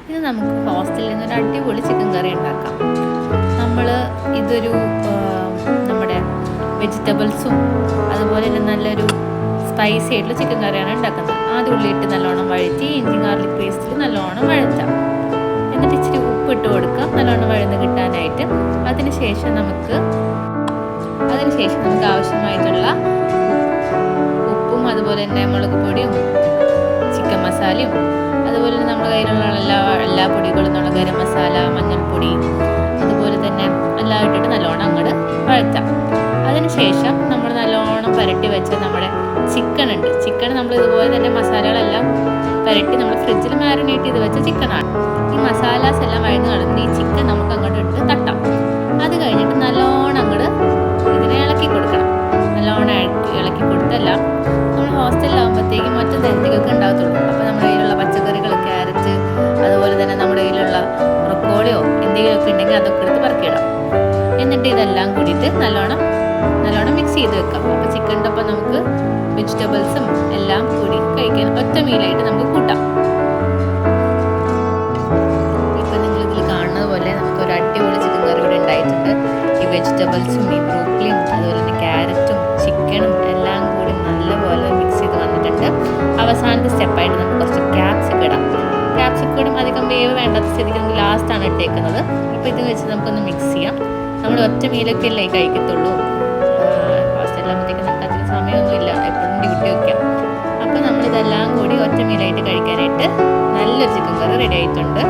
ഇത് നമുക്ക് ഹോസ്റ്റലിൽ നിന്നൊരു അടിപൊളി ചിക്കൻ കറി ഉണ്ടാക്കാം. ഇതൊരു നമ്മുടെ വെജിറ്റബിൾസും അതുപോലെ തന്നെ നല്ലൊരു സ്പൈസി ആയിട്ടുള്ള ചിക്കൻ കറിയാണ് ഉണ്ടാക്കുന്നത്. ആദ്യം ഉള്ളിയിട്ട് നല്ലോണം വഴറ്റി ഇഞ്ചി ഗാർലിക് പേസ്റ്റിൽ നല്ലോണം വഴറ്റാം. എന്നിട്ട് ഇച്ചിരി ഉപ്പിട്ട് കൊടുക്കാം നല്ലോണം വഴന്ന് കിട്ടാനായിട്ട്. അതിനുശേഷം നമുക്ക് ആവശ്യമായിട്ടുള്ള ഉപ്പും അതുപോലെ തന്നെ മുളക് പൊടിയും ചിക്കൻ മസാലയും അതുപോലെ തന്നെ നമ്മുടെ കയ്യിലുള്ള എല്ലാ പൊടികളും നമ്മുടെ ഗരം മസാല, മഞ്ഞൾപ്പൊടി അതുപോലെ തന്നെ എല്ലാം ഇട്ടിട്ട് നല്ലോണം അങ്ങോട്ട് വഴറ്റാം. അതിനുശേഷം നമ്മൾ നല്ലോണം പുരട്ടി വെച്ച നമ്മുടെ ചിക്കൻ നമ്മൾ ഇതുപോലെ തന്നെ മസാലകളെല്ലാം പുരട്ടി നമ്മൾ ഫ്രിഡ്ജിൽ മാരിനേറ്റ് ചെയ്ത് വെച്ച ചിക്കനാണ്. ഈ മസാലാസ് എല്ലാം വഴന്ന് കളഞ്ഞ് ഈ ചിക്കൻ നമുക്ക് അങ്ങോട്ട് ഇട്ട് തട്ടാം. അത് കഴിഞ്ഞിട്ട് നല്ലോണം അങ്ങോട്ട് ഇതിനെ ഇളക്കി കൊടുക്കണം. നല്ലോണം ഇളക്കി കൊടുത്തെല്ലാം നമ്മൾ ഹോസ്റ്റലിലാകുമ്പോഴത്തേക്കും മറ്റൊന്ന് എന്തെങ്കിലുമൊക്കെ ഉണ്ടാകത്തുള്ളൂ. അപ്പോൾ നമ്മുടെ കയ്യിലുള്ള പച്ചക്കറികൾ, ക്യാരറ്റ് അതുപോലെ തന്നെ നമ്മുടെ കയ്യിലുള്ള ബ്രൊക്കോളിയോ എന്തെങ്കിലുമൊക്കെ ഉണ്ടെങ്കിൽ അതൊക്കെ എടുത്ത് പറക്കിയിടാം. എന്നിട്ട് ഇതെല്ലാം കൂടിയിട്ട് നല്ലോണം മിക്സ് ചെയ്ത് വെക്കാം. അപ്പോൾ ചിക്കൻ്റെ ഒപ്പം നമുക്ക് വെജിറ്റബിൾസും എല്ലാം കൂടി കഴിക്കാൻ ഒറ്റ മീലായിട്ട് നമുക്ക് കൂട്ടാം. ഇപ്പം നിങ്ങൾ ഇതിൽ കാണുന്നത് പോലെ നമുക്കൊരു അടിപൊളി ചിക്കൻ കറി ഇവിടെ ഉണ്ടായിട്ടുണ്ട്. ഈ വെജിറ്റബിൾസും ഈ ബ്രോക്കലിയും അതുപോലെ തന്നെ ക്യാരറ്റും ചിക്കനും എല്ലാം കൂടി നല്ലപോലെ മിക്സ് ചെയ്ത് വന്നിട്ടുണ്ട്. അവസാനത്തെ സ്റ്റെപ്പായിട്ട് നമുക്ക് കുറച്ച് ക്യാപ്സിക്കം അധികം വേവ് വേണ്ടാത്ത സ്ഥിതിക്ക് നമുക്ക് ലാസ്റ്റാണ് ഇട്ടേക്കുന്നത്. അപ്പോൾ ഇത് വെച്ച് നമുക്കൊന്ന് മിക്സ് ചെയ്യാം. നമ്മൾ ഒറ്റ മീലൊക്കെ അല്ലേ കഴിക്കത്തുള്ളൂ. ഹോസ്റ്റലിലാകുമ്പോഴത്തേക്ക് നമുക്ക് അത്ര സമയമൊന്നുമില്ല, എപ്പോഴും ഡ്യൂട്ടി വയ്ക്കാം. അപ്പോൾ നമ്മളിതെല്ലാം കൂടി ഒറ്റ മീലായിട്ട് കഴിക്കാനായിട്ട് നല്ലൊരു ചിക്കൻ കറി റെഡി ആയിട്ടുണ്ട്.